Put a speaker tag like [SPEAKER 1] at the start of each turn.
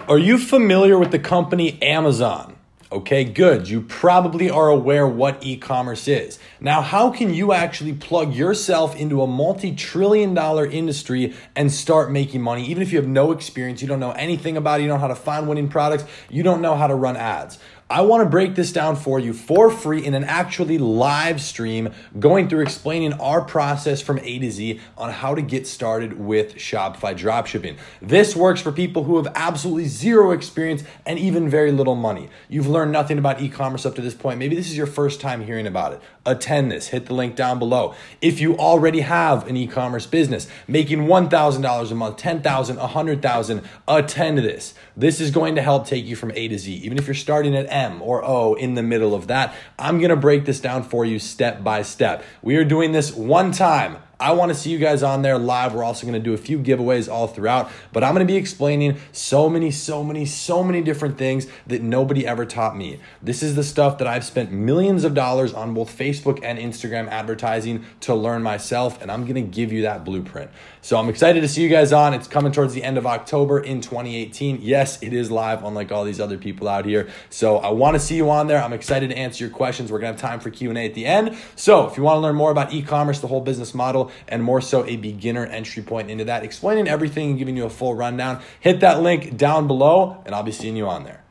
[SPEAKER 1] Are you familiar with the company Amazon? Okay, good. You probably are aware what e-commerce is. Now, how can you actually plug yourself into a multi-trillion-dollar industry and start making money, even if you have no experience, you don't know anything about it, you don't know how to find winning products, you don't know how to run ads? I want to break this down for you for free in an actually live stream, going through explaining our process from A to Z on how to get started with Shopify dropshipping. This works for people who have absolutely zero experience and even very little money. You've learned nothing about e-commerce up to this point. Maybe this is your first time hearing about it. Attend this. Hit the link down below. If you already have an e-commerce business making $1,000 a month, $10,000, $100,000, attend this. This is going to help take you from A to Z. Even if you're starting at M or O in the middle of that, I'm going to break this down for you step by step. We are doing this one time. I want to see you guys on there live. We're also going to do a few giveaways all throughout, but I'm going to be explaining so many different things that nobody ever taught me. This is the stuff that I've spent millions of dollars on both Facebook and Instagram advertising to learn myself, and I'm going to give you that blueprint. So I'm excited to see you guys on. It's coming towards the end of October in 2018. Yes, it is live, unlike all these other people out here. So I want to see you on there. I'm excited to answer your questions. We're going to have time for Q&A at the end. So if you want to learn more about e-commerce, the whole business model, and more so a beginner entry point into that, explaining everything and giving you a full rundown, hit that link down below, and I'll be seeing you on there.